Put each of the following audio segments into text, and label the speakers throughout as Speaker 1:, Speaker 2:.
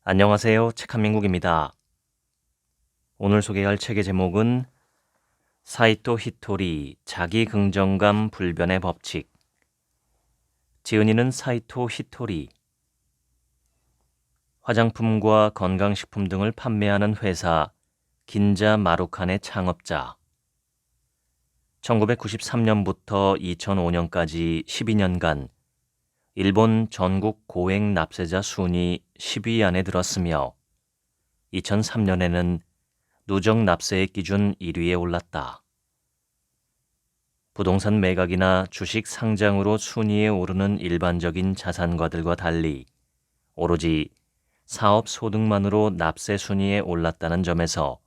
Speaker 1: 안녕하세요. 책 한민국입니다. 오늘 소개할 책의 제목은 사이토 히토리 자기긍정감 불변의 법칙. 지은이는 사이토 히토리. 화장품과 건강식품 등을 판매하는 회사 긴자 마루칸의 창업자. 1993년부터 2005년까지 12년간 일본 전국 고액 납세자 순위 10위 안에 들었으며 2003년에는 누적 납세액 기준 1위에 올랐다. 부동산 매각이나 주식 상장으로 순위에 오르는 일반적인 자산가들과 달리 오로지 사업 소득만으로 납세 순위에 올랐다는 점에서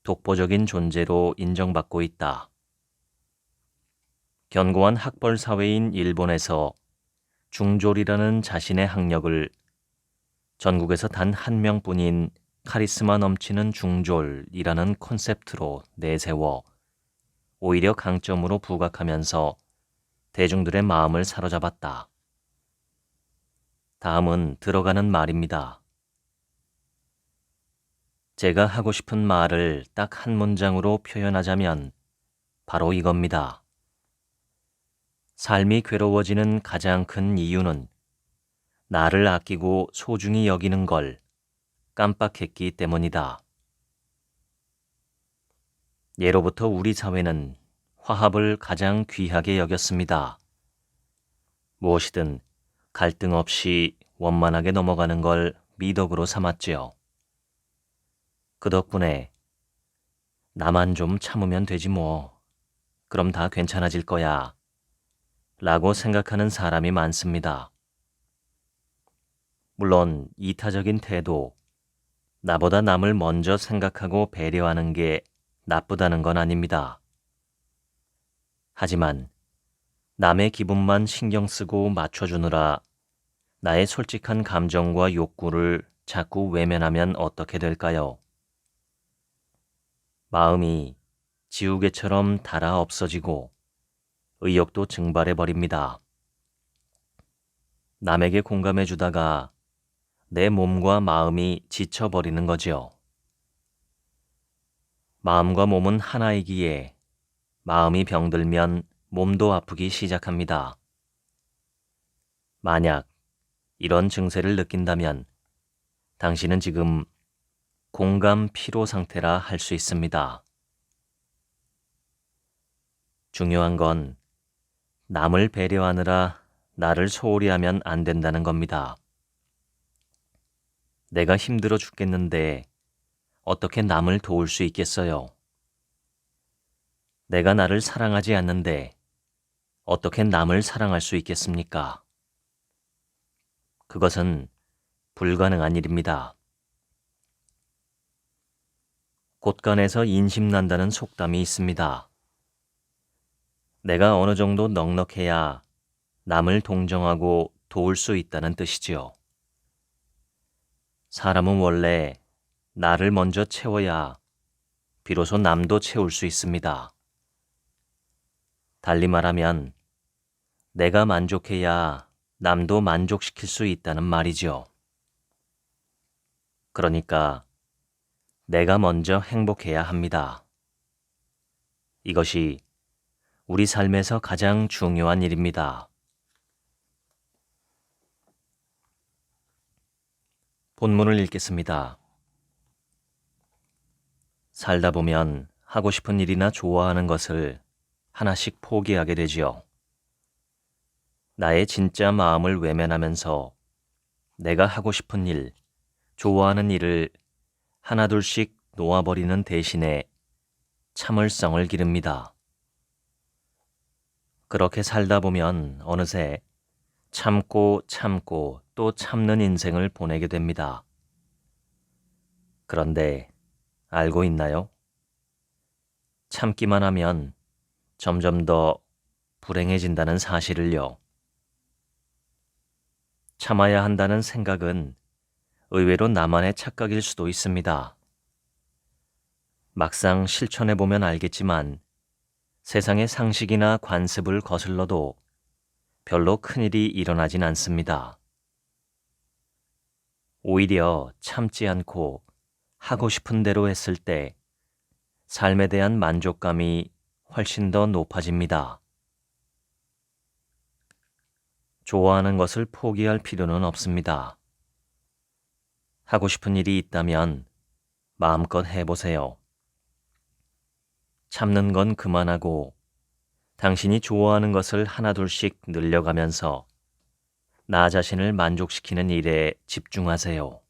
Speaker 1: 독보적인 존재로 인정받고 있다. 견고한 학벌 사회인 일본에서 중졸이라는 자신의 학력을 전국에서 단 한 명뿐인 카리스마 넘치는 중졸이라는 콘셉트로 내세워 오히려 강점으로 부각하면서 대중들의 마음을 사로잡았다. 다음은 들어가는 말입니다. 제가 하고 싶은 말을 딱 한 문장으로 표현하자면 바로 이겁니다. 삶이 괴로워지는 가장 큰 이유는 나를 아끼고 소중히 여기는 걸 깜빡했기 때문이다. 예로부터 우리 사회는 화합을 가장 귀하게 여겼습니다. 무엇이든 갈등 없이 원만하게 넘어가는 걸 미덕으로 삼았지요. 그 덕분에 나만 좀 참으면 되지 뭐. 그럼 다 괜찮아질 거야. 라고 생각하는 사람이 많습니다. 물론 이타적인 태도, 나보다 남을 먼저 생각하고 배려하는 게 나쁘다는 건 아닙니다. 하지만 남의 기분만 신경 쓰고 맞춰주느라 나의 솔직한 감정과 욕구를 자꾸 외면하면 어떻게 될까요? 마음이 지우개처럼 닳아 없어지고 의욕도 증발해버립니다. 남에게 공감해주다가 내 몸과 마음이 지쳐버리는 거지요. 마음과 몸은 하나이기에 마음이 병들면 몸도 아프기 시작합니다. 만약 이런 증세를 느낀다면 당신은 지금 공감 피로 상태라 할 수 있습니다. 중요한 건 남을 배려하느라 나를 소홀히 하면 안 된다는 겁니다. 내가 힘들어 죽겠는데 어떻게 남을 도울 수 있겠어요? 내가 나를 사랑하지 않는데 어떻게 남을 사랑할 수 있겠습니까? 그것은 불가능한 일입니다. 곳간에서 인심난다는 속담이 있습니다. 내가 어느 정도 넉넉해야 남을 동정하고 도울 수 있다는 뜻이지요. 사람은 원래 나를 먼저 채워야 비로소 남도 채울 수 있습니다. 달리 말하면 내가 만족해야 남도 만족시킬 수 있다는 말이지요. 그러니까 내가 먼저 행복해야 합니다. 이것이 우리 삶에서 가장 중요한 일입니다. 본문을 읽겠습니다. 살다 보면 하고 싶은 일이나 좋아하는 것을 하나씩 포기하게 되지요. 나의 진짜 마음을 외면하면서 내가 하고 싶은 일, 좋아하는 일을 하나둘씩 놓아버리는 대신에 참을성을 기릅니다. 그렇게 살다 보면 어느새 참고 참고 또 참는 인생을 보내게 됩니다. 그런데 알고 있나요? 참기만 하면 점점 더 불행해진다는 사실을요. 참아야 한다는 생각은 의외로 나만의 착각일 수도 있습니다. 막상 실천해보면 알겠지만 세상의 상식이나 관습을 거슬러도 별로 큰일이 일어나진 않습니다. 오히려 참지 않고 하고 싶은 대로 했을 때 삶에 대한 만족감이 훨씬 더 높아집니다. 좋아하는 것을 포기할 필요는 없습니다. 하고 싶은 일이 있다면 마음껏 해보세요. 참는 건 그만하고 당신이 좋아하는 것을 하나둘씩 늘려가면서 나 자신을 만족시키는 일에 집중하세요.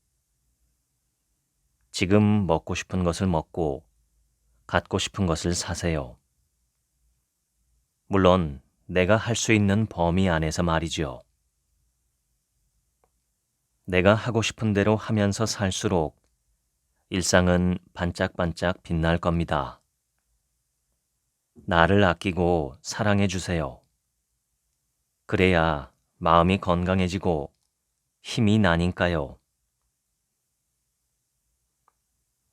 Speaker 1: 지금 먹고 싶은 것을 먹고 갖고 싶은 것을 사세요. 물론 내가 할 수 있는 범위 안에서 말이죠. 내가 하고 싶은 대로 하면서 살수록 일상은 반짝반짝 빛날 겁니다. 나를 아끼고 사랑해 주세요. 그래야 마음이 건강해지고 힘이 나니까요.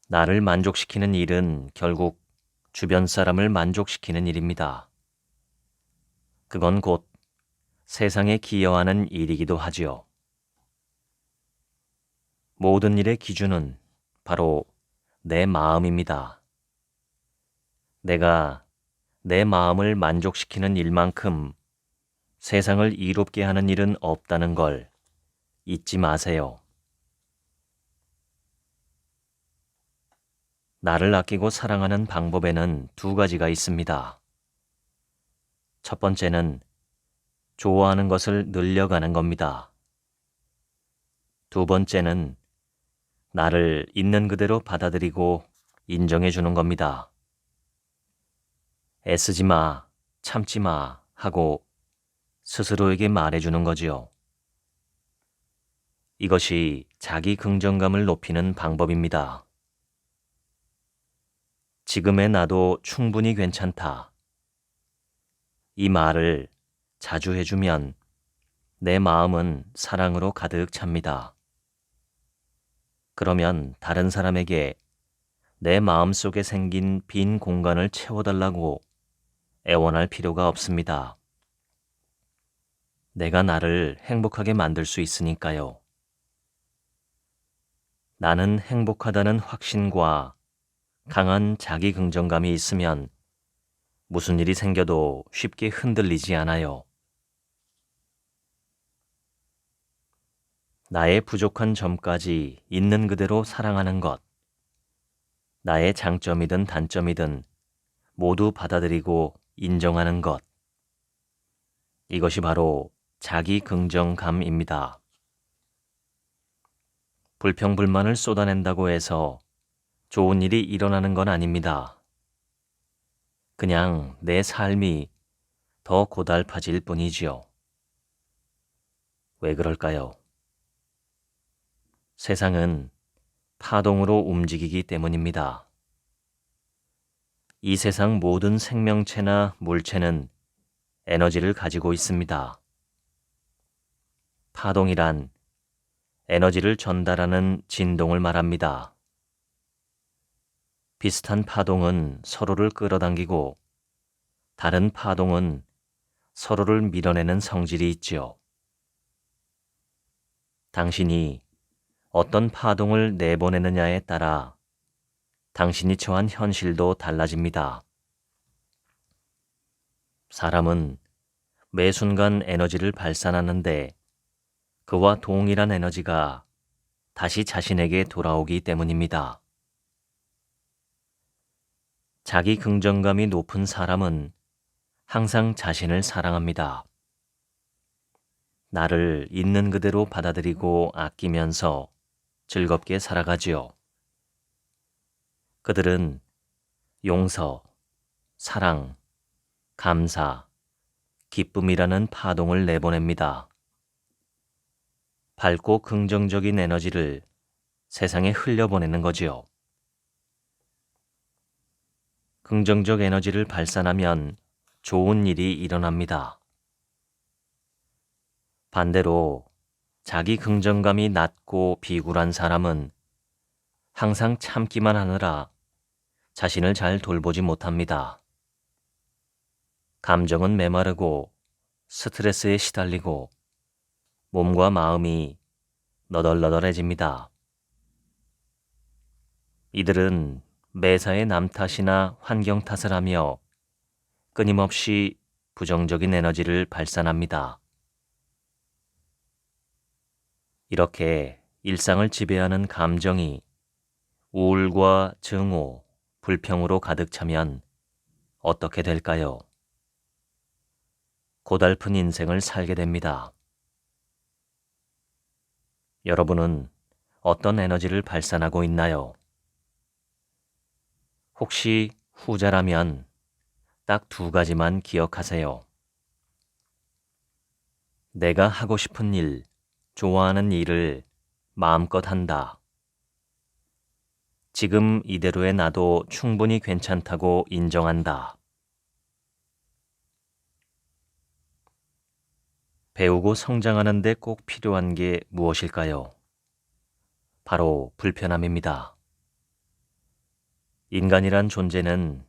Speaker 1: 나를 만족시키는 일은 결국 주변 사람을 만족시키는 일입니다. 그건 곧 세상에 기여하는 일이기도 하지요. 모든 일의 기준은 바로 내 마음입니다. 내가 내 마음을 만족시키는 일만큼 세상을 이롭게 하는 일은 없다는 걸 잊지 마세요. 나를 아끼고 사랑하는 방법에는 두 가지가 있습니다. 첫 번째는 좋아하는 것을 늘려가는 겁니다. 두 번째는 나를 있는 그대로 받아들이고 인정해 주는 겁니다. 애쓰지 마, 참지 마 하고 스스로에게 말해주는 거지요. 이것이 자기 긍정감을 높이는 방법입니다. 지금의 나도 충분히 괜찮다. 이 말을 자주 해주면 내 마음은 사랑으로 가득 찹니다. 그러면 다른 사람에게 내 마음 속에 생긴 빈 공간을 채워달라고 애원할 필요가 없습니다. 내가 나를 행복하게 만들 수 있으니까요. 나는 행복하다는 확신과 강한 자기 긍정감이 있으면 무슨 일이 생겨도 쉽게 흔들리지 않아요. 나의 부족한 점까지 있는 그대로 사랑하는 것, 나의 장점이든 단점이든 모두 받아들이고 인정하는 것, 이것이 바로 자기 긍정감입니다. 불평불만을 쏟아낸다고 해서 좋은 일이 일어나는 건 아닙니다. 그냥 내 삶이 더 고달파질 뿐이지요. 왜 그럴까요? 세상은 파동으로 움직이기 때문입니다. 이 세상 모든 생명체나 물체는 에너지를 가지고 있습니다. 파동이란 에너지를 전달하는 진동을 말합니다. 비슷한 파동은 서로를 끌어당기고 다른 파동은 서로를 밀어내는 성질이 있지요. 당신이 어떤 파동을 내보내느냐에 따라 당신이 처한 현실도 달라집니다. 사람은 매 순간 에너지를 발산하는데 그와 동일한 에너지가 다시 자신에게 돌아오기 때문입니다. 자기 긍정감이 높은 사람은 항상 자신을 사랑합니다. 나를 있는 그대로 받아들이고 아끼면서 즐겁게 살아가지요. 그들은 용서, 사랑, 감사, 기쁨이라는 파동을 내보냅니다. 밝고 긍정적인 에너지를 세상에 흘려보내는 거지요. 긍정적 에너지를 발산하면 좋은 일이 일어납니다. 반대로 자기 긍정감이 낮고 비굴한 사람은 항상 참기만 하느라 자신을 잘 돌보지 못합니다. 감정은 메마르고 스트레스에 시달리고 몸과 마음이 너덜너덜해집니다. 이들은 매사에 남 탓이나 환경 탓을 하며 끊임없이 부정적인 에너지를 발산합니다. 이렇게 일상을 지배하는 감정이 우울과 증오, 불평으로 가득 차면 어떻게 될까요? 고달픈 인생을 살게 됩니다. 여러분은 어떤 에너지를 발산하고 있나요? 혹시 후자라면 딱 2가지만 기억하세요. 내가 하고 싶은 일, 좋아하는 일을 마음껏 한다. 지금 이대로의 나도 충분히 괜찮다고 인정한다. 배우고 성장하는 데 꼭 필요한 게 무엇일까요? 바로 불편함입니다. 인간이란 존재는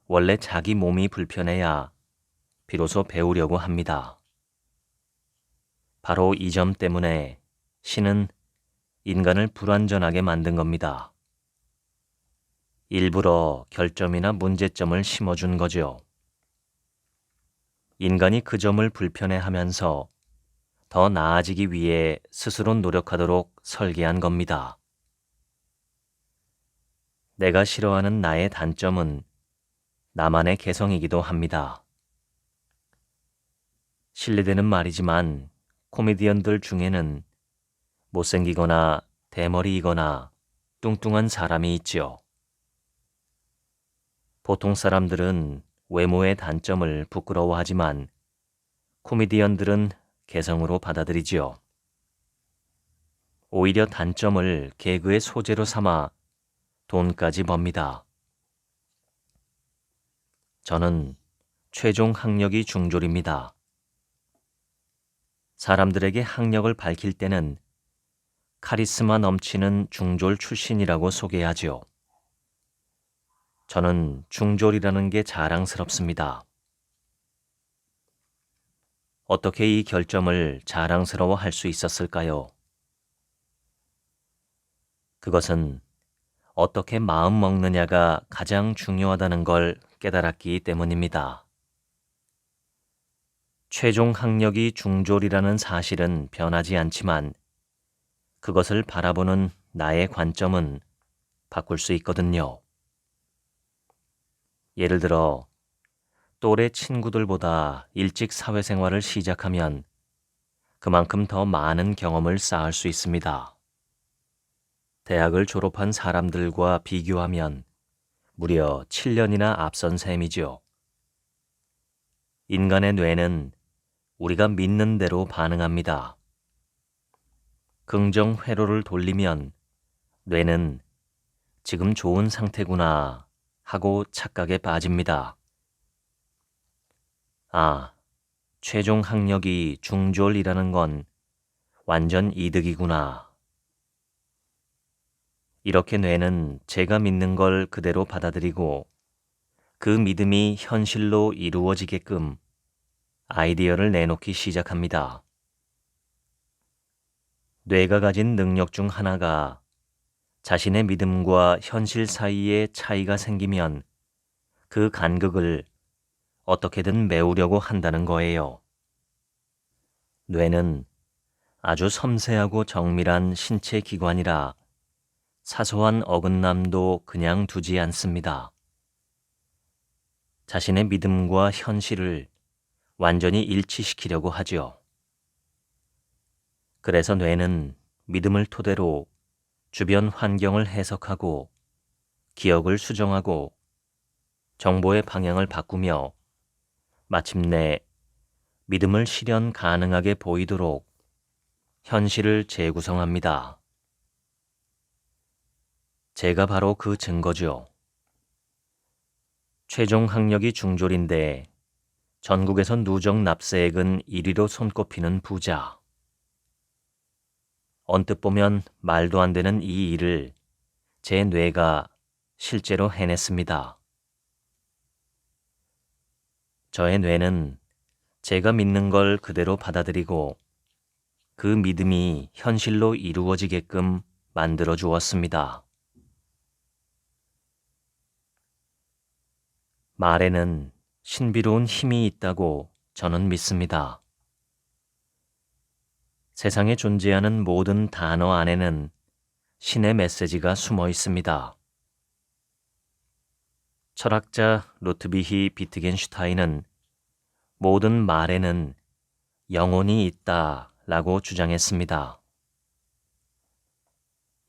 Speaker 1: 원래 자기 몸이 불편해야 비로소 배우려고 합니다. 바로 이 점 때문에 신은 인간을 불완전하게 만든 겁니다. 일부러 결점이나 문제점을 심어준 거죠. 인간이 그 점을 불편해하면서 더 나아지기 위해 스스로 노력하도록 설계한 겁니다. 내가 싫어하는 나의 단점은 나만의 개성이기도 합니다. 실례되는 말이지만 코미디언들 중에는 못생기거나 대머리이거나 뚱뚱한 사람이 있지요. 보통 사람들은 외모의 단점을 부끄러워하지만 코미디언들은 개성으로 받아들이지요. 오히려 단점을 개그의 소재로 삼아 돈까지 법니다. 저는 최종 학력이 중졸입니다. 사람들에게 학력을 밝힐 때는 카리스마 넘치는 중졸 출신이라고 소개하지요. 저는 중졸이라는 게 자랑스럽습니다. 어떻게 이 결점을 자랑스러워 할 수 있었을까요? 그것은 어떻게 마음 먹느냐가 가장 중요하다는 걸 깨달았기 때문입니다. 최종 학력이 중졸이라는 사실은 변하지 않지만 그것을 바라보는 나의 관점은 바꿀 수 있거든요. 예를 들어 또래 친구들보다 일찍 사회생활을 시작하면 그만큼 더 많은 경험을 쌓을 수 있습니다. 대학을 졸업한 사람들과 비교하면 무려 7년이나 앞선 셈이죠. 인간의 뇌는 우리가 믿는 대로 반응합니다. 긍정 회로를 돌리면 뇌는 지금 좋은 상태구나 하고 착각에 빠집니다. 아, 최종 학력이 중졸이라는 건 완전 이득이구나. 이렇게 뇌는 제가 믿는 걸 그대로 받아들이고 그 믿음이 현실로 이루어지게끔 아이디어를 내놓기 시작합니다. 뇌가 가진 능력 중 하나가 자신의 믿음과 현실 사이에 차이가 생기면 그 간극을 어떻게든 메우려고 한다는 거예요. 뇌는 아주 섬세하고 정밀한 신체 기관이라 사소한 어긋남도 그냥 두지 않습니다. 자신의 믿음과 현실을 완전히 일치시키려고 하죠. 그래서 뇌는 믿음을 토대로 주변 환경을 해석하고 기억을 수정하고 정보의 방향을 바꾸며 마침내 믿음을 실현 가능하게 보이도록 현실을 재구성합니다. 제가 바로 그 증거죠. 최종 학력이 중졸인데 전국에서 누적 납세액은 1위로 손꼽히는 부자. 언뜻 보면 말도 안 되는 이 일을 제 뇌가 실제로 해냈습니다. 저의 뇌는 제가 믿는 걸 그대로 받아들이고 그 믿음이 현실로 이루어지게끔 만들어 주었습니다. 말에는 신비로운 힘이 있다고 저는 믿습니다. 세상에 존재하는 모든 단어 안에는 신의 메시지가 숨어 있습니다. 철학자 루트비히 비트겐슈타인은 모든 말에는 영혼이 있다라고 주장했습니다.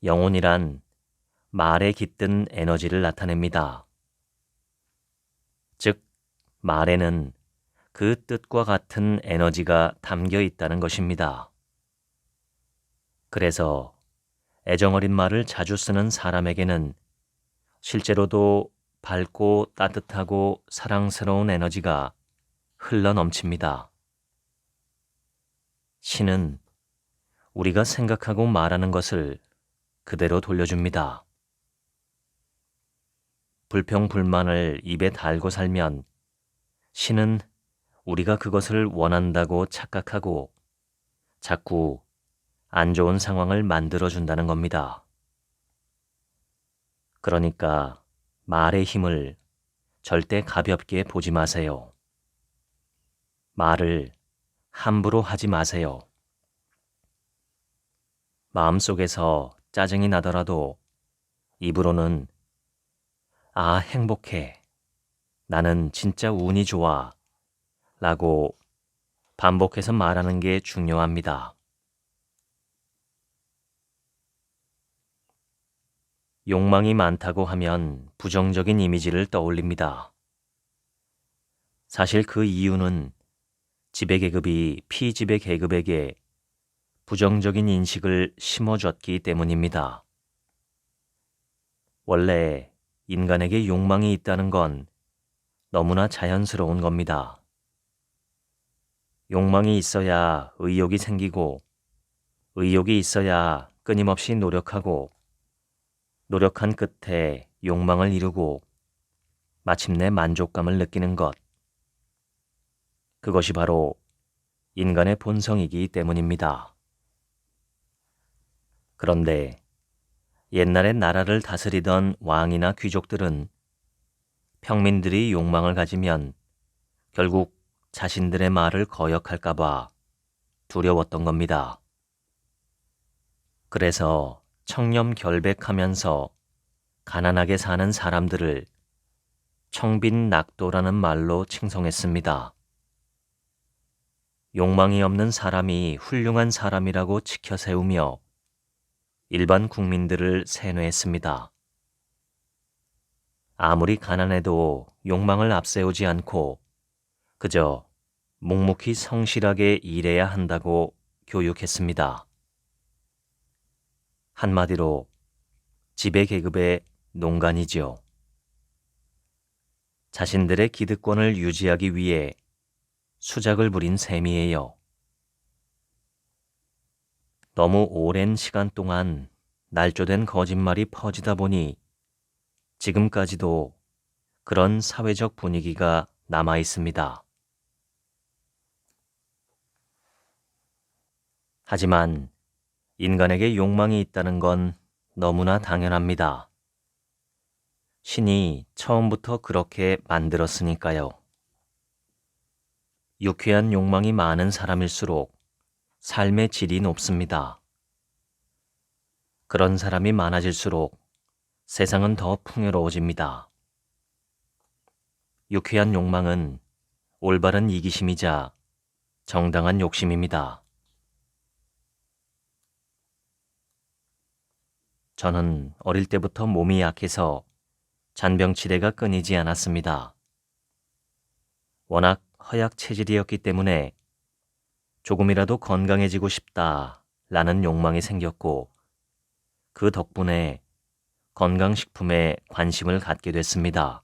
Speaker 1: 영혼이란 말에 깃든 에너지를 나타냅니다. 즉, 말에는 그 뜻과 같은 에너지가 담겨 있다는 것입니다. 그래서 애정어린 말을 자주 쓰는 사람에게는 실제로도 밝고 따뜻하고 사랑스러운 에너지가 흘러 넘칩니다. 신은 우리가 생각하고 말하는 것을 그대로 돌려줍니다. 불평불만을 입에 달고 살면 신은 우리가 그것을 원한다고 착각하고 자꾸 안 좋은 상황을 만들어준다는 겁니다. 그러니까 말의 힘을 절대 가볍게 보지 마세요. 말을 함부로 하지 마세요. 마음속에서 짜증이 나더라도 입으로는 아, 행복해. 나는 진짜 운이 좋아. 라고 반복해서 말하는 게 중요합니다. 욕망이 많다고 하면 부정적인 이미지를 떠올립니다. 사실 그 이유는 지배계급이 피지배계급에게 부정적인 인식을 심어줬기 때문입니다. 원래 인간에게 욕망이 있다는 건 너무나 자연스러운 겁니다. 욕망이 있어야 의욕이 생기고, 의욕이 있어야 끊임없이 노력하고, 노력한 끝에 욕망을 이루고, 마침내 만족감을 느끼는 것. 그것이 바로 인간의 본성이기 때문입니다. 그런데 옛날에 나라를 다스리던 왕이나 귀족들은 평민들이 욕망을 가지면 결국 자신들의 말을 거역할까봐 두려웠던 겁니다. 그래서 청렴결백하면서 가난하게 사는 사람들을 청빈낙도라는 말로 칭송했습니다. 욕망이 없는 사람이 훌륭한 사람이라고 치켜 세우며 일반 국민들을 세뇌했습니다. 아무리 가난해도 욕망을 앞세우지 않고 그저 묵묵히 성실하게 일해야 한다고 교육했습니다. 한마디로 지배계급의 농간이지요. 자신들의 기득권을 유지하기 위해 수작을 부린 셈이에요. 너무 오랜 시간 동안 날조된 거짓말이 퍼지다 보니 지금까지도 그런 사회적 분위기가 남아 있습니다. 하지만 인간에게 욕망이 있다는 건 너무나 당연합니다. 신이 처음부터 그렇게 만들었으니까요. 유쾌한 욕망이 많은 사람일수록 삶의 질이 높습니다. 그런 사람이 많아질수록 세상은 더 풍요로워집니다. 유쾌한 욕망은 올바른 이기심이자 정당한 욕심입니다. 저는 어릴 때부터 몸이 약해서 잔병치레가 끊이지 않았습니다. 워낙 허약 체질이었기 때문에 조금이라도 건강해지고 싶다라는 욕망이 생겼고 그 덕분에 건강식품에 관심을 갖게 됐습니다.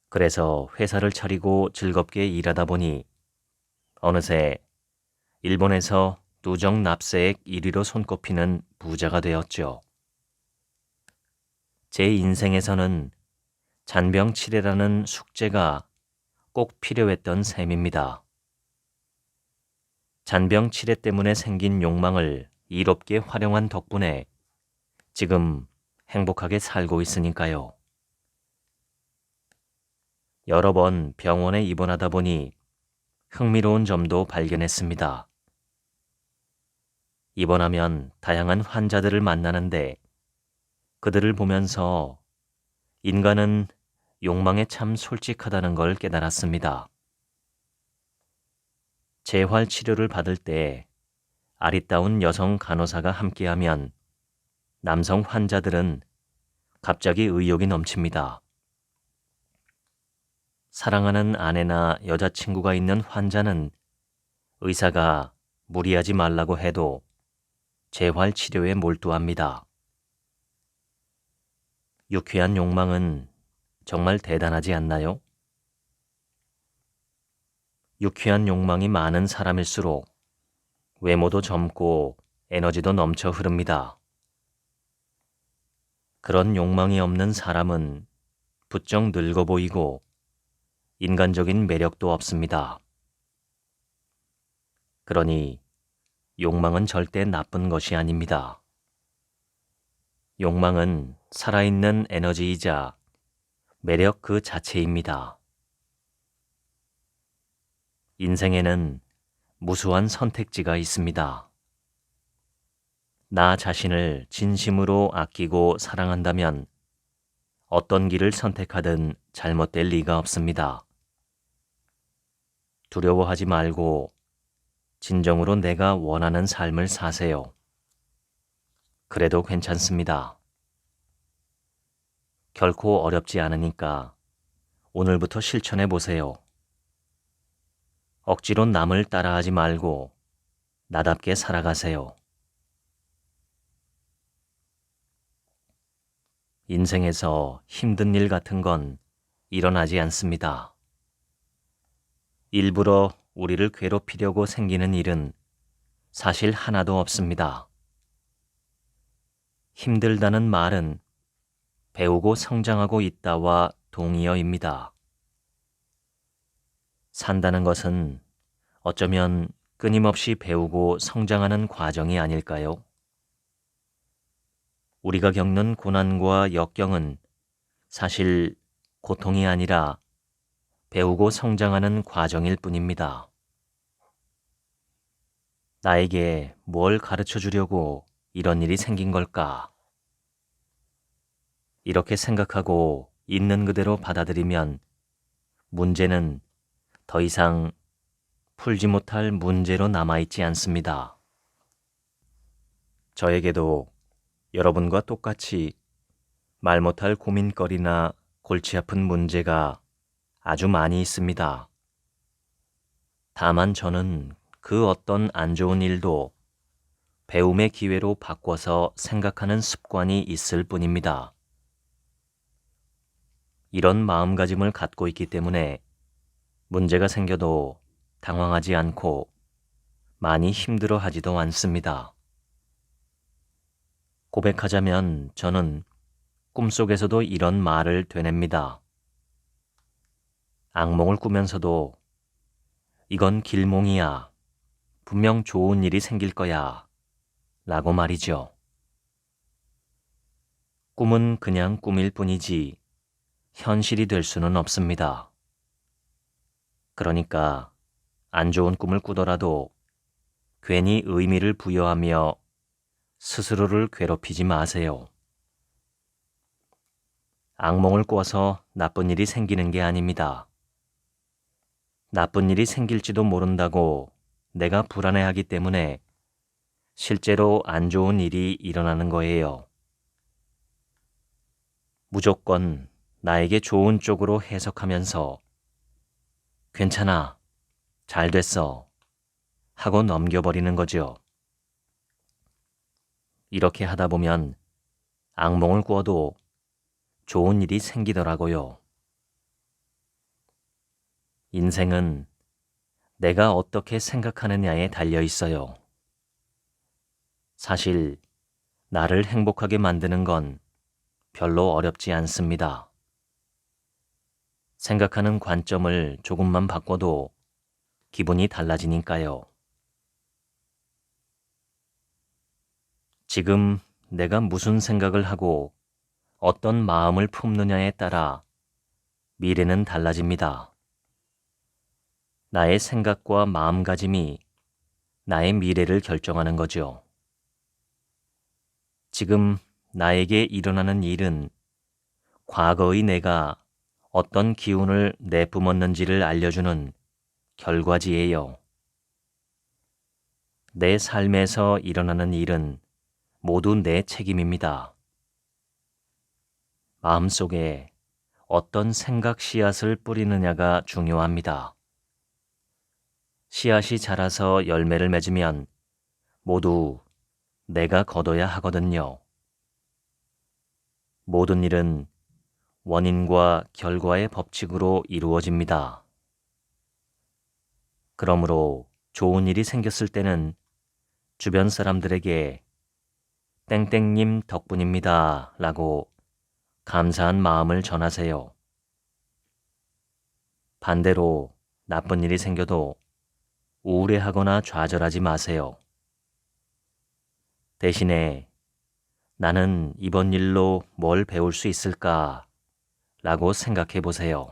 Speaker 1: 그래서 회사를 차리고 즐겁게 일하다 보니 어느새 일본에서 누적 납세액 1위로 손꼽히는 부자가 되었죠. 제 인생에서는 잔병치레라는 숙제가 꼭 필요했던 셈입니다. 잔병 치레 때문에 생긴 욕망을 이롭게 활용한 덕분에 지금 행복하게 살고 있으니까요. 여러 번 병원에 입원하다 보니 흥미로운 점도 발견했습니다. 입원하면 다양한 환자들을 만나는데 그들을 보면서 인간은 욕망에 참 솔직하다는 걸 깨달았습니다. 재활 치료를 받을 때 아리따운 여성 간호사가 함께하면 남성 환자들은 갑자기 의욕이 넘칩니다. 사랑하는 아내나 여자친구가 있는 환자는 의사가 무리하지 말라고 해도 재활 치료에 몰두합니다. 유쾌한 욕망은 정말 대단하지 않나요? 유쾌한 욕망이 많은 사람일수록 외모도 젊고 에너지도 넘쳐 흐릅니다. 그런 욕망이 없는 사람은 부쩍 늙어 보이고 인간적인 매력도 없습니다. 그러니 욕망은 절대 나쁜 것이 아닙니다. 욕망은 살아있는 에너지이자 매력 그 자체입니다. 인생에는 무수한 선택지가 있습니다. 나 자신을 진심으로 아끼고 사랑한다면 어떤 길을 선택하든 잘못될 리가 없습니다. 두려워하지 말고 진정으로 내가 원하는 삶을 사세요. 그래도 괜찮습니다. 결코 어렵지 않으니까 오늘부터 실천해 보세요. 억지로 남을 따라하지 말고 나답게 살아가세요. 인생에서 힘든 일 같은 건 일어나지 않습니다. 일부러 우리를 괴롭히려고 생기는 일은 사실 하나도 없습니다. 힘들다는 말은 배우고 성장하고 있다와 동의어입니다. 산다는 것은 어쩌면 끊임없이 배우고 성장하는 과정이 아닐까요? 우리가 겪는 고난과 역경은 사실 고통이 아니라 배우고 성장하는 과정일 뿐입니다. 나에게 뭘 가르쳐 주려고 이런 일이 생긴 걸까? 이렇게 생각하고 있는 그대로 받아들이면 문제는 더 이상 풀지 못할 문제로 남아있지 않습니다. 저에게도 여러분과 똑같이 말 못할 고민거리나 골치 아픈 문제가 아주 많이 있습니다. 다만 저는 그 어떤 안 좋은 일도 배움의 기회로 바꿔서 생각하는 습관이 있을 뿐입니다. 이런 마음가짐을 갖고 있기 때문에 문제가 생겨도 당황하지 않고 많이 힘들어하지도 않습니다. 고백하자면 저는 꿈속에서도 이런 말을 되냅니다. 악몽을 꾸면서도 이건 길몽이야. 분명 좋은 일이 생길 거야. 라고 말이죠. 꿈은 그냥 꿈일 뿐이지 현실이 될 수는 없습니다. 그러니까 안 좋은 꿈을 꾸더라도 괜히 의미를 부여하며 스스로를 괴롭히지 마세요. 악몽을 꿔서 나쁜 일이 생기는 게 아닙니다. 나쁜 일이 생길지도 모른다고 내가 불안해하기 때문에 실제로 안 좋은 일이 일어나는 거예요. 무조건 나에게 좋은 쪽으로 해석하면서 괜찮아, 잘 됐어 하고 넘겨버리는 거죠. 이렇게 하다 보면 악몽을 꿔도 좋은 일이 생기더라고요. 인생은 내가 어떻게 생각하느냐에 달려 있어요. 사실 나를 행복하게 만드는 건 별로 어렵지 않습니다. 생각하는 관점을 조금만 바꿔도 기분이 달라지니까요. 지금 내가 무슨 생각을 하고 어떤 마음을 품느냐에 따라 미래는 달라집니다. 나의 생각과 마음가짐이 나의 미래를 결정하는 거죠. 지금 나에게 일어나는 일은 과거의 내가 어떤 기운을 내뿜었는지를 알려주는 결과지예요. 내 삶에서 일어나는 일은 모두 내 책임입니다. 마음속에 어떤 생각 씨앗을 뿌리느냐가 중요합니다. 씨앗이 자라서 열매를 맺으면 모두 내가 거둬야 하거든요. 모든 일은 원인과 결과의 법칙으로 이루어집니다. 그러므로 좋은 일이 생겼을 때는 주변 사람들에게 땡땡님 덕분입니다 라고 감사한 마음을 전하세요. 반대로 나쁜 일이 생겨도 우울해하거나 좌절하지 마세요. 대신에 나는 이번 일로 뭘 배울 수 있을까 라고 생각해 보세요.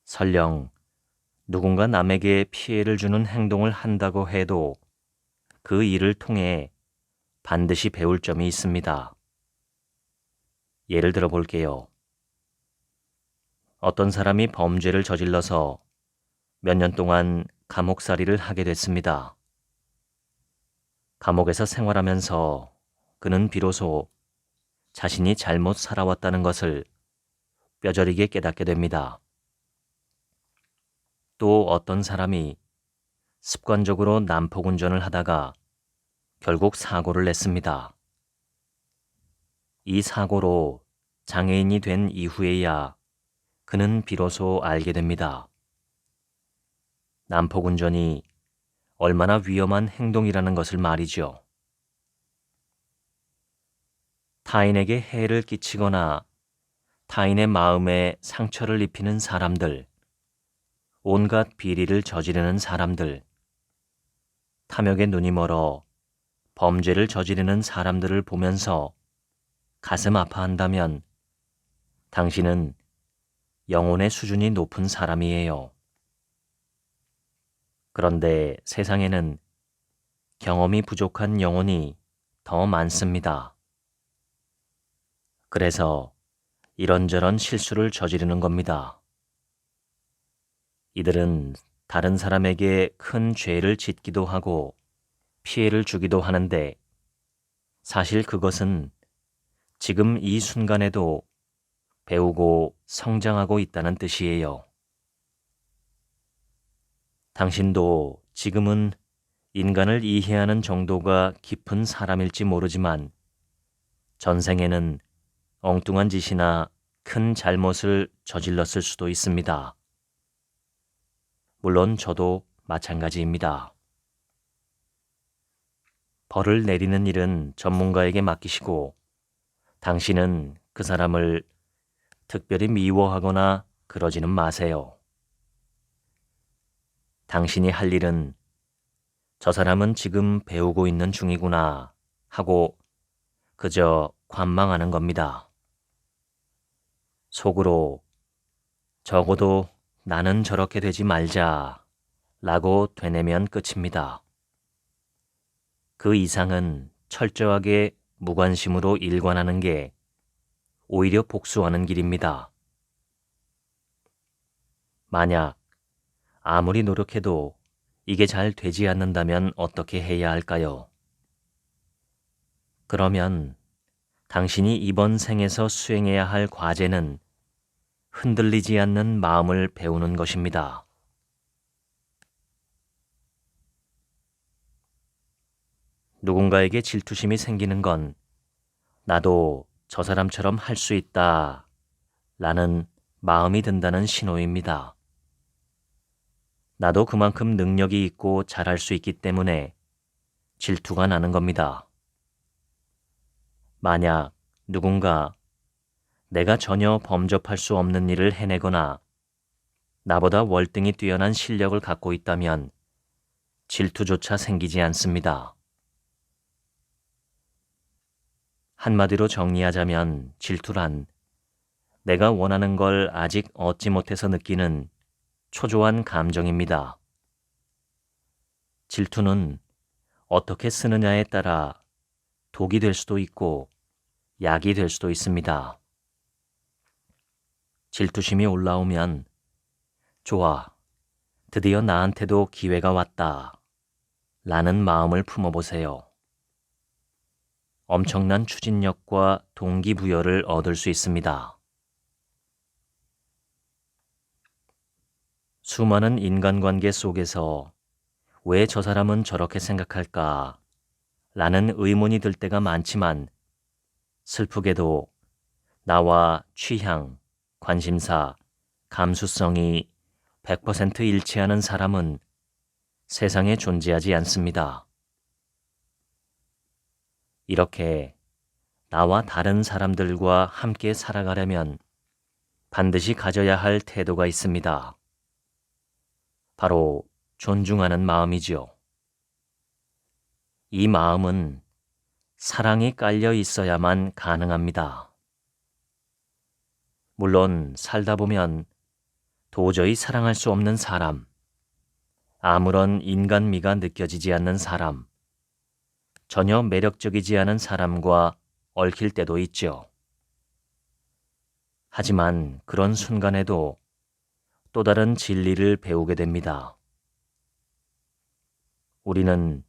Speaker 1: 설령 누군가 남에게 피해를 주는 행동을 한다고 해도 그 일을 통해 반드시 배울 점이 있습니다. 예를 들어 볼게요. 어떤 사람이 범죄를 저질러서 몇 년 동안 감옥살이를 하게 됐습니다. 감옥에서 생활하면서 그는 비로소 자신이 잘못 살아왔다는 것을 뼈저리게 깨닫게 됩니다. 또 어떤 사람이 습관적으로 난폭운전을 하다가 결국 사고를 냈습니다. 이 사고로 장애인이 된 이후에야 그는 비로소 알게 됩니다. 난폭운전이 얼마나 위험한 행동이라는 것을 말이죠. 타인에게 해를 끼치거나 타인의 마음에 상처를 입히는 사람들, 온갖 비리를 저지르는 사람들, 탐욕에 눈이 멀어 범죄를 저지르는 사람들을 보면서 가슴 아파한다면 당신은 영혼의 수준이 높은 사람이에요. 그런데 세상에는 경험이 부족한 영혼이 더 많습니다. 그래서 이런저런 실수를 저지르는 겁니다. 이들은 다른 사람에게 큰 죄를 짓기도 하고 피해를 주기도 하는데 사실 그것은 지금 이 순간에도 배우고 성장하고 있다는 뜻이에요. 당신도 지금은 인간을 이해하는 정도가 깊은 사람일지 모르지만 전생에는 엉뚱한 짓이나 큰 잘못을 저질렀을 수도 있습니다. 물론 저도 마찬가지입니다. 벌을 내리는 일은 전문가에게 맡기시고 당신은 그 사람을 특별히 미워하거나 그러지는 마세요. 당신이 할 일은 저 사람은 지금 배우고 있는 중이구나 하고 그저 관망하는 겁니다. 속으로 적어도 나는 저렇게 되지 말자 라고 되뇌면 끝입니다. 그 이상은 철저하게 무관심으로 일관하는 게 오히려 복수하는 길입니다. 만약 아무리 노력해도 이게 잘 되지 않는다면 어떻게 해야 할까요? 그러면 당신이 이번 생에서 수행해야 할 과제는 흔들리지 않는 마음을 배우는 것입니다. 누군가에게 질투심이 생기는 건 나도 저 사람처럼 할 수 있다 라는 마음이 든다는 신호입니다. 나도 그만큼 능력이 있고 잘할 수 있기 때문에 질투가 나는 겁니다. 만약 누군가 내가 전혀 범접할 수 없는 일을 해내거나 나보다 월등히 뛰어난 실력을 갖고 있다면 질투조차 생기지 않습니다. 한마디로 정리하자면 질투란 내가 원하는 걸 아직 얻지 못해서 느끼는 초조한 감정입니다. 질투는 어떻게 쓰느냐에 따라 독이 될 수도 있고 약이 될 수도 있습니다. 질투심이 올라오면 좋아, 드디어 나한테도 기회가 왔다 라는 마음을 품어보세요. 엄청난 추진력과 동기부여를 얻을 수 있습니다. 수많은 인간관계 속에서 왜 저 사람은 저렇게 생각할까? 라는 의문이 들 때가 많지만 슬프게도 나와 취향, 관심사, 감수성이 100% 일치하는 사람은 세상에 존재하지 않습니다. 이렇게 나와 다른 사람들과 함께 살아가려면 반드시 가져야 할 태도가 있습니다. 바로 존중하는 마음이지요. 이 마음은 사랑이 깔려 있어야만 가능합니다. 물론 살다 보면 도저히 사랑할 수 없는 사람, 아무런 인간미가 느껴지지 않는 사람, 전혀 매력적이지 않은 사람과 얽힐 때도 있죠. 하지만 그런 순간에도 또 다른 진리를 배우게 됩니다. 우리는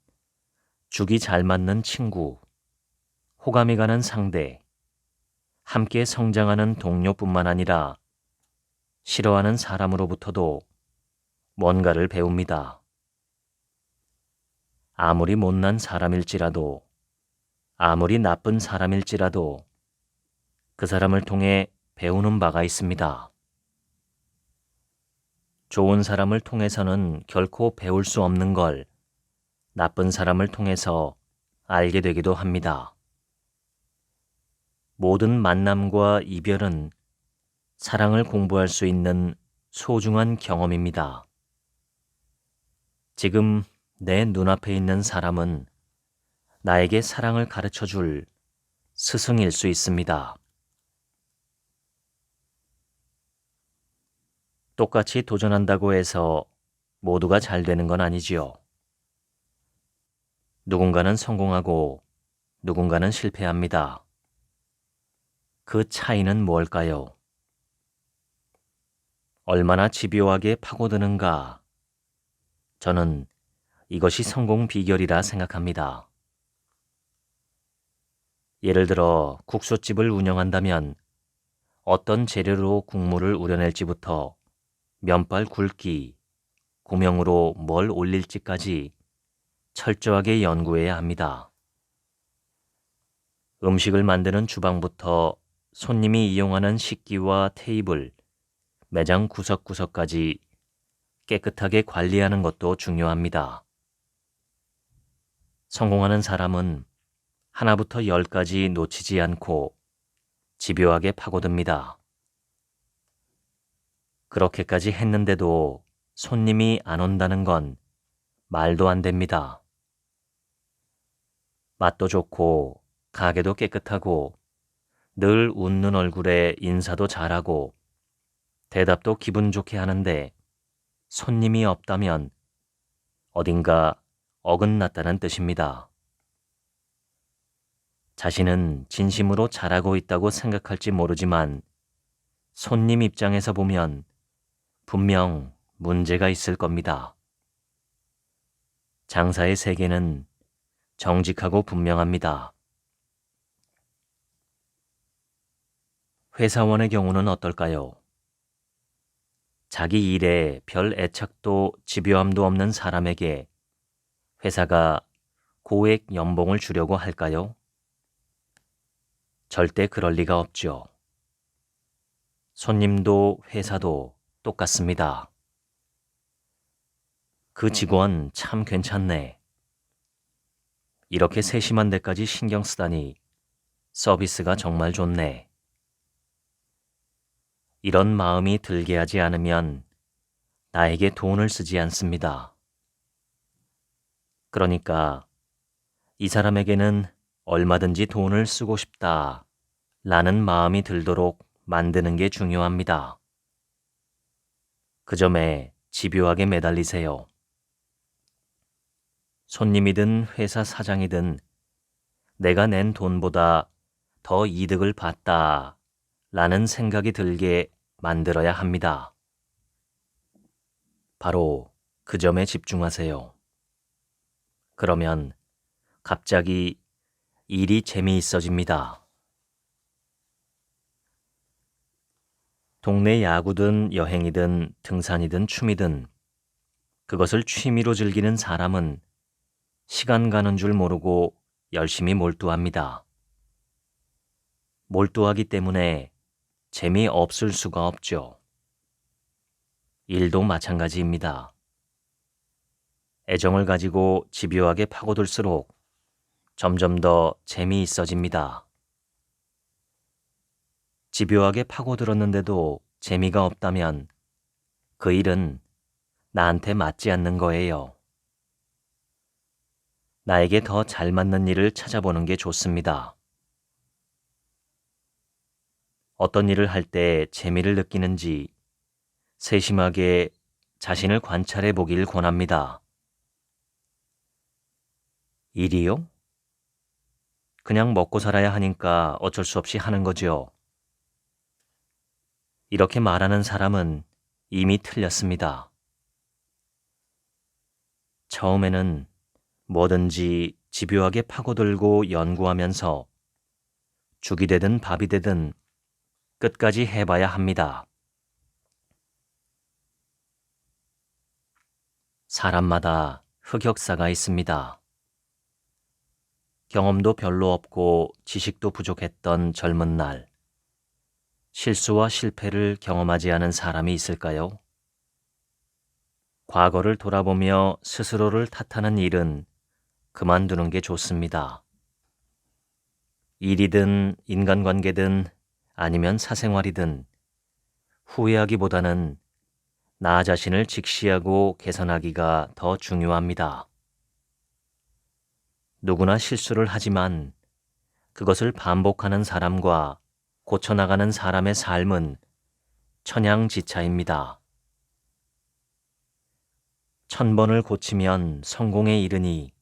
Speaker 1: 죽이 잘 맞는 친구, 호감이 가는 상대, 함께 성장하는 동료뿐만 아니라 싫어하는 사람으로부터도 뭔가를 배웁니다. 아무리 못난 사람일지라도, 아무리 나쁜 사람일지라도 그 사람을 통해 배우는 바가 있습니다. 좋은 사람을 통해서는 결코 배울 수 없는 걸 나쁜 사람을 통해서 알게 되기도 합니다. 모든 만남과 이별은 사랑을 공부할 수 있는 소중한 경험입니다. 지금 내 눈앞에 있는 사람은 나에게 사랑을 가르쳐 줄 스승일 수 있습니다. 똑같이 도전한다고 해서 모두가 잘 되는 건 아니지요. 누군가는 성공하고 누군가는 실패합니다. 그 차이는 뭘까요? 얼마나 집요하게 파고드는가? 저는 이것이 성공 비결이라 생각합니다. 예를 들어 국수집을 운영한다면 어떤 재료로 국물을 우려낼지부터 면발 굵기, 고명으로 뭘 올릴지까지 철저하게 연구해야 합니다. 음식을 만드는 주방부터 손님이 이용하는 식기와 테이블, 매장 구석구석까지 깨끗하게 관리하는 것도 중요합니다. 성공하는 사람은 하나부터 10까지 놓치지 않고 집요하게 파고듭니다. 그렇게까지 했는데도 손님이 안 온다는 건 말도 안 됩니다. 맛도 좋고 가게도 깨끗하고 늘 웃는 얼굴에 인사도 잘하고 대답도 기분 좋게 하는데 손님이 없다면 어딘가 어긋났다는 뜻입니다. 자신은 진심으로 잘하고 있다고 생각할지 모르지만 손님 입장에서 보면 분명 문제가 있을 겁니다. 장사의 세계는 정직하고 분명합니다. 회사원의 경우는 어떨까요? 자기 일에 별 애착도 집요함도 없는 사람에게 회사가 고액 연봉을 주려고 할까요? 절대 그럴 리가 없죠. 손님도 회사도 똑같습니다. 그 직원 참 괜찮네. 이렇게 세심한 데까지 신경 쓰다니 서비스가 정말 좋네. 이런 마음이 들게 하지 않으면 나에게 돈을 쓰지 않습니다. 그러니까 이 사람에게는 얼마든지 돈을 쓰고 싶다 라는 마음이 들도록 만드는 게 중요합니다. 그 점에 집요하게 매달리세요. 손님이든 회사 사장이든 내가 낸 돈보다 더 이득을 봤다 라는 생각이 들게 만들어야 합니다. 바로 그 점에 집중하세요. 그러면 갑자기 일이 재미있어집니다. 동네 야구든 여행이든 등산이든 춤이든 그것을 취미로 즐기는 사람은 시간 가는 줄 모르고 열심히 몰두합니다. 몰두하기 때문에 재미없을 수가 없죠. 일도 마찬가지입니다. 애정을 가지고 집요하게 파고들수록 점점 더 재미있어집니다. 집요하게 파고들었는데도 재미가 없다면 그 일은 나한테 맞지 않는 거예요. 나에게 더 잘 맞는 일을 찾아보는 게 좋습니다. 어떤 일을 할 때 재미를 느끼는지 세심하게 자신을 관찰해 보길 권합니다. 일이요? 그냥 먹고 살아야 하니까 어쩔 수 없이 하는 거죠. 이렇게 말하는 사람은 이미 틀렸습니다. 처음에는 뭐든지 집요하게 파고들고 연구하면서 죽이 되든 밥이 되든 끝까지 해봐야 합니다. 사람마다 흑역사가 있습니다. 경험도 별로 없고 지식도 부족했던 젊은 날, 실수와 실패를 경험하지 않은 사람이 있을까요? 과거를 돌아보며 스스로를 탓하는 일은 그만두는 게 좋습니다. 일이든 인간관계든 아니면 사생활이든 후회하기보다는 나 자신을 직시하고 개선하기가 더 중요합니다. 누구나 실수를 하지만 그것을 반복하는 사람과 고쳐나가는 사람의 삶은 천양지차입니다. 1000번을 고치면 성공에 이르니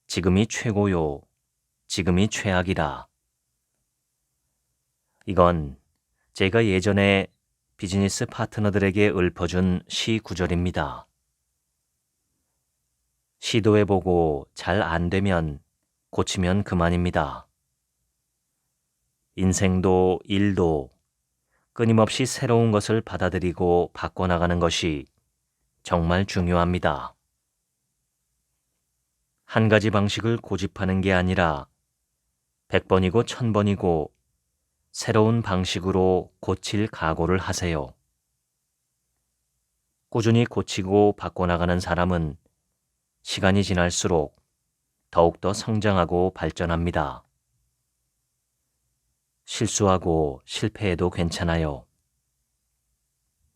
Speaker 1: 지금이 최고요, 지금이 최악이라. 이건 제가 예전에 비즈니스 파트너들에게 읊어준 시 구절입니다. 시도해보고 잘 안 되면 고치면 그만입니다. 인생도 일도 끊임없이 새로운 것을 받아들이고 바꿔나가는 것이 정말 중요합니다. 한 가지 방식을 고집하는 게 아니라 100번이고 1000번이고 새로운 방식으로 고칠 각오를 하세요. 꾸준히 고치고 바꿔나가는 사람은 시간이 지날수록 더욱더 성장하고 발전합니다. 실수하고 실패해도 괜찮아요.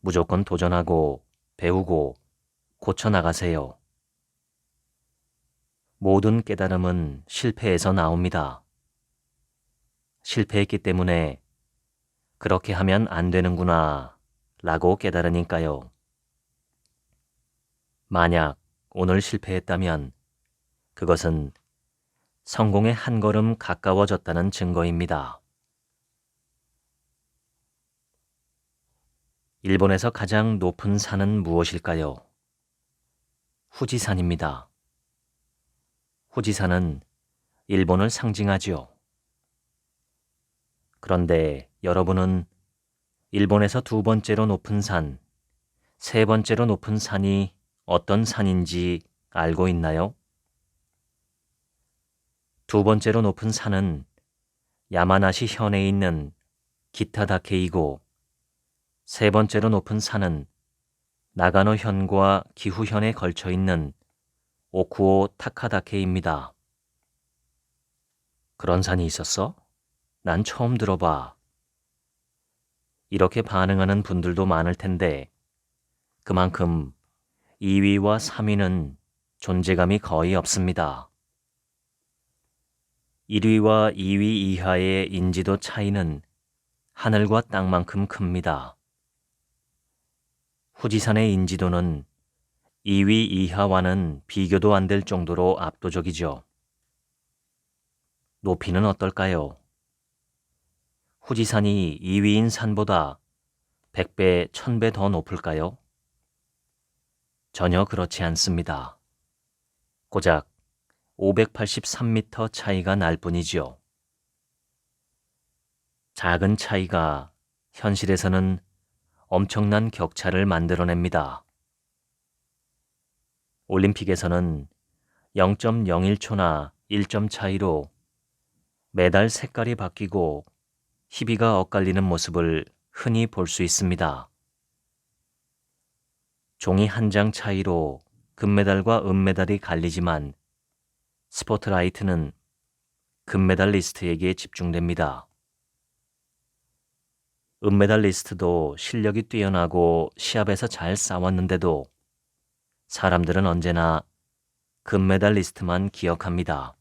Speaker 1: 무조건 도전하고 배우고 고쳐나가세요. 모든 깨달음은 실패에서 나옵니다. 실패했기 때문에 그렇게 하면 안 되는구나 라고 깨달으니까요. 만약 오늘 실패했다면 그것은 성공에 한 걸음 가까워졌다는 증거입니다. 일본에서 가장 높은 산은 무엇일까요? 후지산입니다. 후지산은 일본을 상징하지요. 그런데 여러분은 일본에서 두 번째로 높은 산, 세 번째로 높은 산이 어떤 산인지 알고 있나요? 두 번째로 높은 산은 야마나시 현에 있는 기타다케이고, 세 번째로 높은 산은 나가노 현과 기후 현에 걸쳐 있는 오쿠오 타카다케입니다. 그런 산이 있었어? 난 처음 들어봐. 이렇게 반응하는 분들도 많을 텐데 그만큼 2위와 3위는 존재감이 거의 없습니다. 1위와 2위 이하의 인지도 차이는 하늘과 땅만큼 큽니다. 후지산의 인지도는 2위 이하와는 비교도 안 될 정도로 압도적이죠. 높이는 어떨까요? 후지산이 2위인 산보다 100배, 1000배 더 높을까요? 전혀 그렇지 않습니다. 고작 583m 차이가 날 뿐이지요. 작은 차이가 현실에서는 엄청난 격차를 만들어냅니다. 올림픽에서는 0.01초나 1점 차이로 메달 색깔이 바뀌고 희비가 엇갈리는 모습을 흔히 볼 수 있습니다. 종이 한 장 차이로 금메달과 은메달이 갈리지만 스포트라이트는 금메달리스트에게 집중됩니다. 은메달리스트도 실력이 뛰어나고 시합에서 잘 싸웠는데도 사람들은 언제나 금메달리스트만 기억합니다.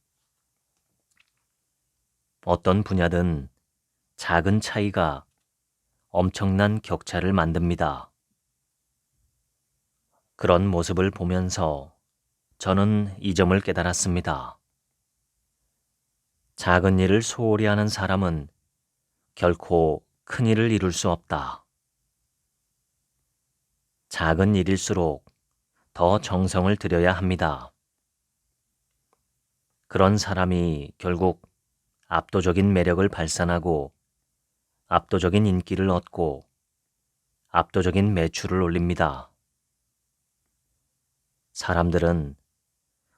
Speaker 1: 어떤 분야든 작은 차이가 엄청난 격차를 만듭니다. 그런 모습을 보면서 저는 이 점을 깨달았습니다. 작은 일을 소홀히 하는 사람은 결코 큰 일을 이룰 수 없다. 작은 일일수록 더 정성을 들여야 합니다. 그런 사람이 결국 압도적인 매력을 발산하고 압도적인 인기를 얻고 압도적인 매출을 올립니다. 사람들은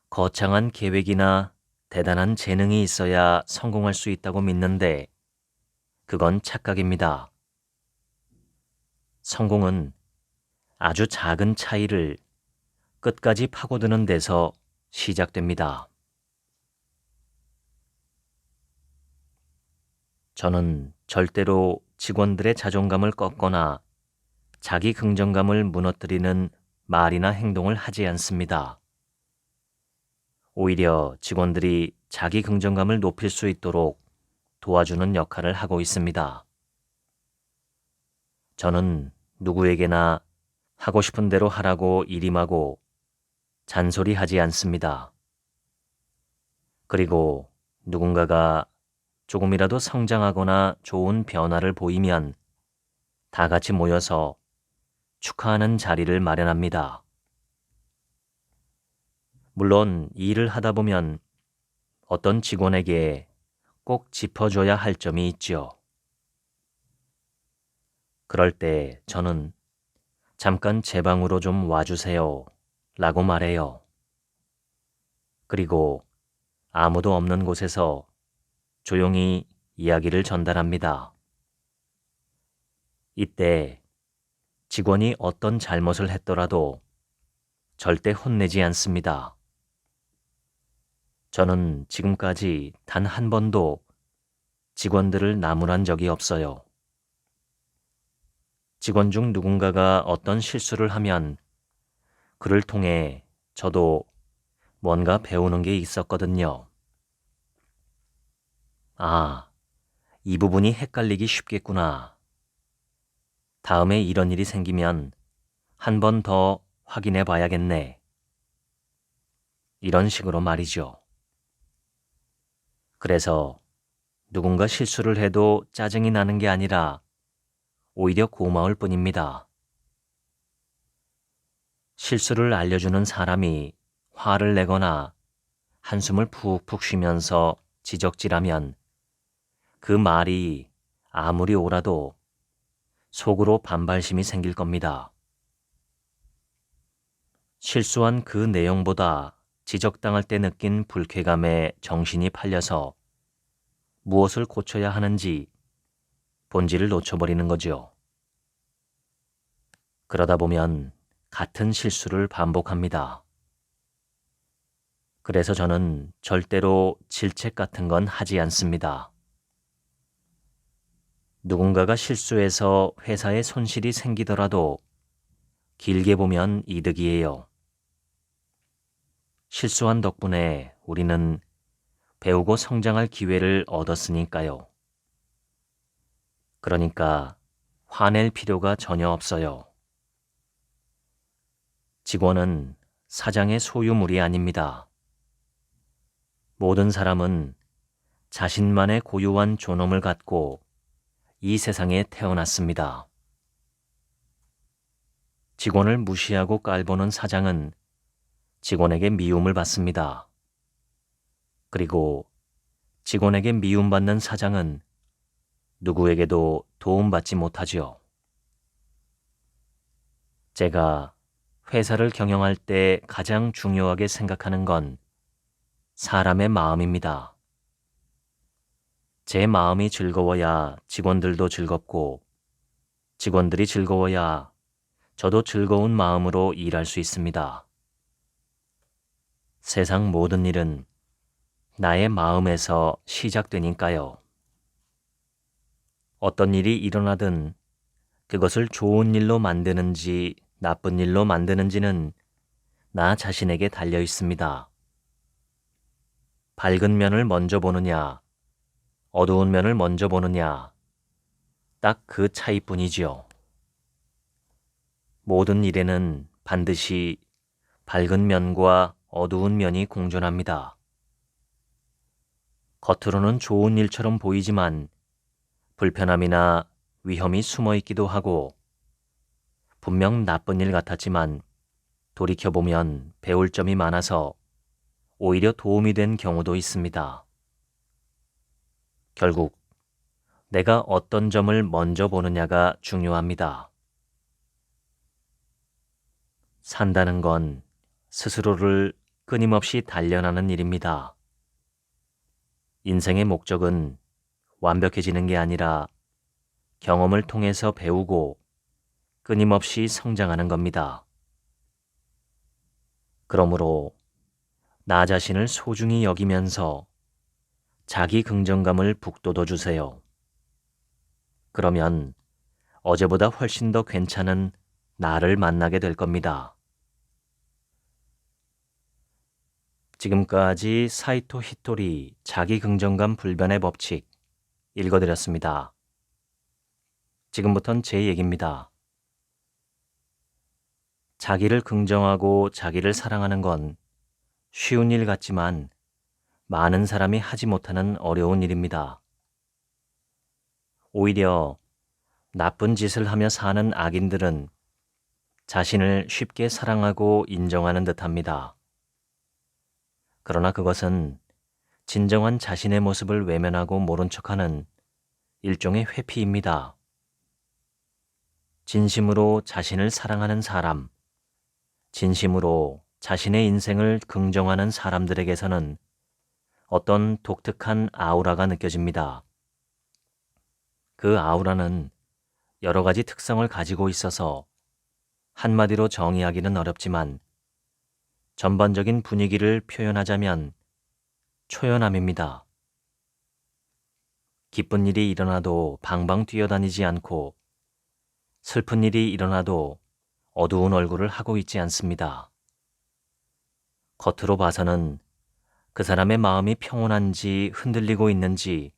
Speaker 1: 거창한 계획이나 대단한 재능이 있어야 성공할 수 있다고 믿는데 그건 착각입니다. 성공은 아주 작은 차이를 끝까지 파고드는 데서 시작됩니다. 저는 절대로 직원들의 자존감을 꺾거나 자기 긍정감을 무너뜨리는 말이나 행동을 하지 않습니다. 오히려 직원들이 자기 긍정감을 높일 수 있도록 도와주는 역할을 하고 있습니다. 저는 누구에게나 하고 싶은 대로 하라고 일임하고 잔소리하지 않습니다. 그리고 누군가가 조금이라도 성장하거나 좋은 변화를 보이면 다 같이 모여서 축하하는 자리를 마련합니다. 물론 일을 하다 보면 어떤 직원에게 꼭 짚어줘야 할 점이 있죠. 그럴 때 저는 잠깐 제 방으로 좀 와주세요 라고 말해요. 그리고 아무도 없는 곳에서 조용히 이야기를 전달합니다. 이때 직원이 어떤 잘못을 했더라도 절대 혼내지 않습니다. 저는 지금까지 단 한 번도 직원들을 나무란 적이 없어요. 직원 중 누군가가 어떤 실수를 하면 그를 통해 저도 뭔가 배우는 게 있었거든요. 아, 이 부분이 헷갈리기 쉽겠구나. 다음에 이런 일이 생기면 한 번 더 확인해 봐야겠네. 이런 식으로 말이죠. 그래서 누군가 실수를 해도 짜증이 나는 게 아니라 오히려 고마울 뿐입니다. 실수를 알려주는 사람이 화를 내거나 한숨을 푹푹 쉬면서 지적질하면 그 말이 아무리 옳아도 속으로 반발심이 생길 겁니다. 실수한 그 내용보다 지적당할 때 느낀 불쾌감에 정신이 팔려서 무엇을 고쳐야 하는지 본질을 놓쳐버리는 거죠. 그러다 보면 같은 실수를 반복합니다. 그래서 저는 절대로 질책 같은 건 하지 않습니다. 누군가가 실수해서 회사에 손실이 생기더라도 길게 보면 이득이에요. 실수한 덕분에 우리는 배우고 성장할 기회를 얻었으니까요. 그러니까 화낼 필요가 전혀 없어요. 직원은 사장의 소유물이 아닙니다. 모든 사람은 자신만의 고유한 존엄을 갖고 이 세상에 태어났습니다. 직원을 무시하고 깔보는 사장은 직원에게 미움을 받습니다. 그리고 직원에게 미움받는 사장은 누구에게도 도움받지 못하지요. 제가 회사를 경영할 때 가장 중요하게 생각하는 건 사람의 마음입니다. 제 마음이 즐거워야 직원들도 즐겁고 직원들이 즐거워야 저도 즐거운 마음으로 일할 수 있습니다. 세상 모든 일은 나의 마음에서 시작되니까요. 어떤 일이 일어나든 그것을 좋은 일로 만드는지 나쁜 일로 만드는지는 나 자신에게 달려 있습니다. 밝은 면을 먼저 보느냐, 어두운 면을 먼저 보느냐, 딱 그 차이뿐이지요. 모든 일에는 반드시 밝은 면과 어두운 면이 공존합니다. 겉으로는 좋은 일처럼 보이지만 불편함이나 위험이 숨어 있기도 하고 분명 나쁜 일 같았지만 돌이켜보면 배울 점이 많아서 오히려 도움이 된 경우도 있습니다. 결국 내가 어떤 점을 먼저 보느냐가 중요합니다. 산다는 건 스스로를 끊임없이 단련하는 일입니다. 인생의 목적은 완벽해지는 게 아니라 경험을 통해서 배우고 끊임없이 성장하는 겁니다. 그러므로 나 자신을 소중히 여기면서 자기 긍정감을 북돋워 주세요. 그러면 어제보다 훨씬 더 괜찮은 나를 만나게 될 겁니다. 지금까지 사이토 히토리 자기 긍정감 불변의 법칙 읽어드렸습니다. 지금부턴 제 얘기입니다. 자기를 긍정하고 자기를 사랑하는 건 쉬운 일 같지만 많은 사람이 하지 못하는 어려운 일입니다. 오히려 나쁜 짓을 하며 사는 악인들은 자신을 쉽게 사랑하고 인정하는 듯합니다. 그러나 그것은 진정한 자신의 모습을 외면하고 모른 척하는 일종의 회피입니다. 진심으로 자신을 사랑하는 사람, 진심으로 자신의 인생을 긍정하는 사람들에게서는 어떤 독특한 아우라가 느껴집니다. 그 아우라는 여러 가지 특성을 가지고 있어서 한마디로 정의하기는 어렵지만 전반적인 분위기를 표현하자면 초연함입니다. 기쁜 일이 일어나도 방방 뛰어다니지 않고 슬픈 일이 일어나도 어두운 얼굴을 하고 있지 않습니다. 겉으로 봐서는 그 사람의 마음이 평온한지 흔들리고 있는지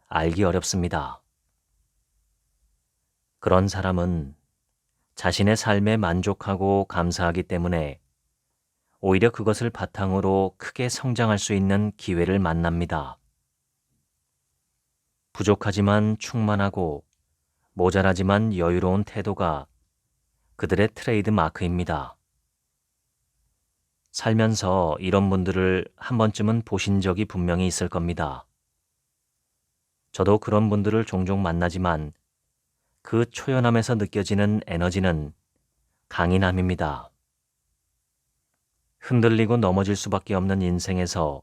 Speaker 1: 알기 어렵습니다. 그런 사람은 자신의 삶에 만족하고 감사하기 때문에 오히려 그것을 바탕으로 크게 성장할 수 있는 기회를 만납니다. 부족하지만 충만하고 모자라지만 여유로운 태도가 그들의 트레이드 마크입니다. 살면서 이런 분들을 한 번쯤은 보신 적이 분명히 있을 겁니다. 저도 그런 분들을 종종 만나지만 그 초연함에서 느껴지는 에너지는 강인함입니다. 흔들리고 넘어질 수밖에 없는 인생에서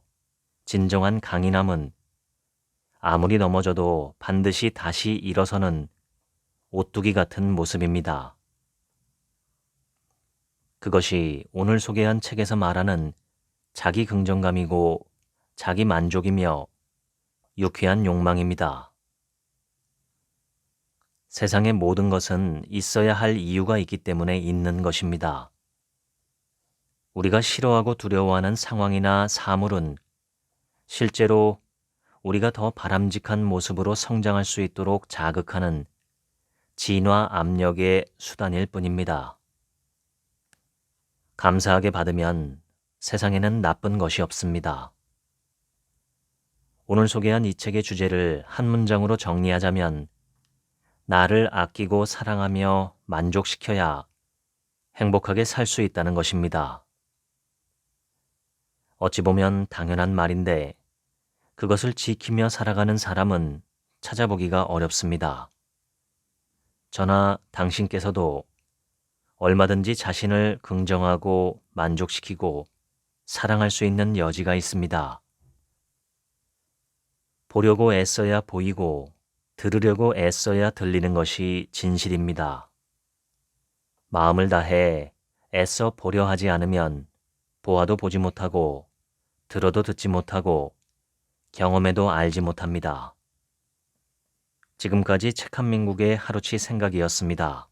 Speaker 1: 진정한 강인함은 아무리 넘어져도 반드시 다시 일어서는 오뚜기 같은 모습입니다. 그것이 오늘 소개한 책에서 말하는 자기 긍정감이고 자기 만족이며 유쾌한 욕망입니다. 세상의 모든 것은 있어야 할 이유가 있기 때문에 있는 것입니다. 우리가 싫어하고 두려워하는 상황이나 사물은 실제로 우리가 더 바람직한 모습으로 성장할 수 있도록 자극하는 진화 압력의 수단일 뿐입니다. 감사하게 받으면 세상에는 나쁜 것이 없습니다. 오늘 소개한 이 책의 주제를 한 문장으로 정리하자면 나를 아끼고 사랑하며 만족시켜야 행복하게 살 수 있다는 것입니다. 어찌 보면 당연한 말인데 그것을 지키며 살아가는 사람은 찾아보기가 어렵습니다. 저나 당신께서도 얼마든지 자신을 긍정하고 만족시키고 사랑할 수 있는 여지가 있습니다. 보려고 애써야 보이고 들으려고 애써야 들리는 것이 진실입니다. 마음을 다해 애써 보려 하지 않으면 보아도 보지 못하고 들어도 듣지 못하고 경험해도 알지 못합니다. 지금까지 책 한 민국의 하루치 생각이었습니다.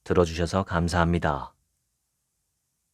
Speaker 1: 들어주셔서 감사합니다.